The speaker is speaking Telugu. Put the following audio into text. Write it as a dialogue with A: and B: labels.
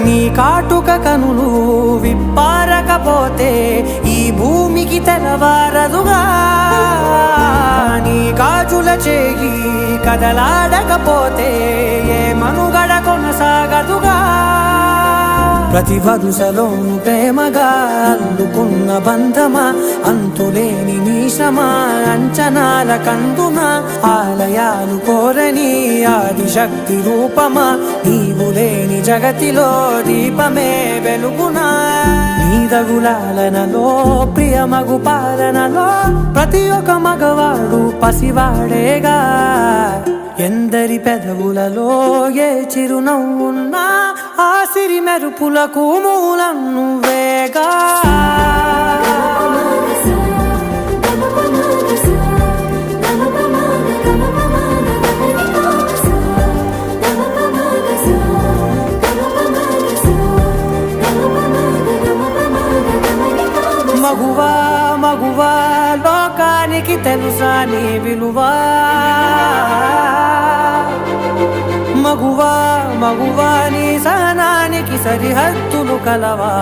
A: నీ కాటుక కనులు విప్పారకపోతే ఈ భూమికి తెలవారదుగా నీ గాజుల చేయి కదలాడకపోతే ఏ మనుగడ కొనసాగదుగా ప్రతి వరుసలోను ప్రేమగా అల్లుకున్న బంధమా అంతులేని నీశమా అంచనాల కందున ఆలయాలు కోరని ఆదిశక్తి రూపమా నీవు లేని జగతిలో దీపమే వెలుగునా నీదగులాలనలో ప్రియమగు పాలనలో ప్రతి ఒక్క మగవాడు పసివాడేగా ఎందరి పెదవులలో ఏ చిరునవ్వున్నా ఆ సిరి మెరుపులకు మూలం నువ్వేగా మగువా మగువా లోకానికి తెలుసా నీ విలువా మగువా మగువా నీ సహనానికి సరిహద్దులు కలవా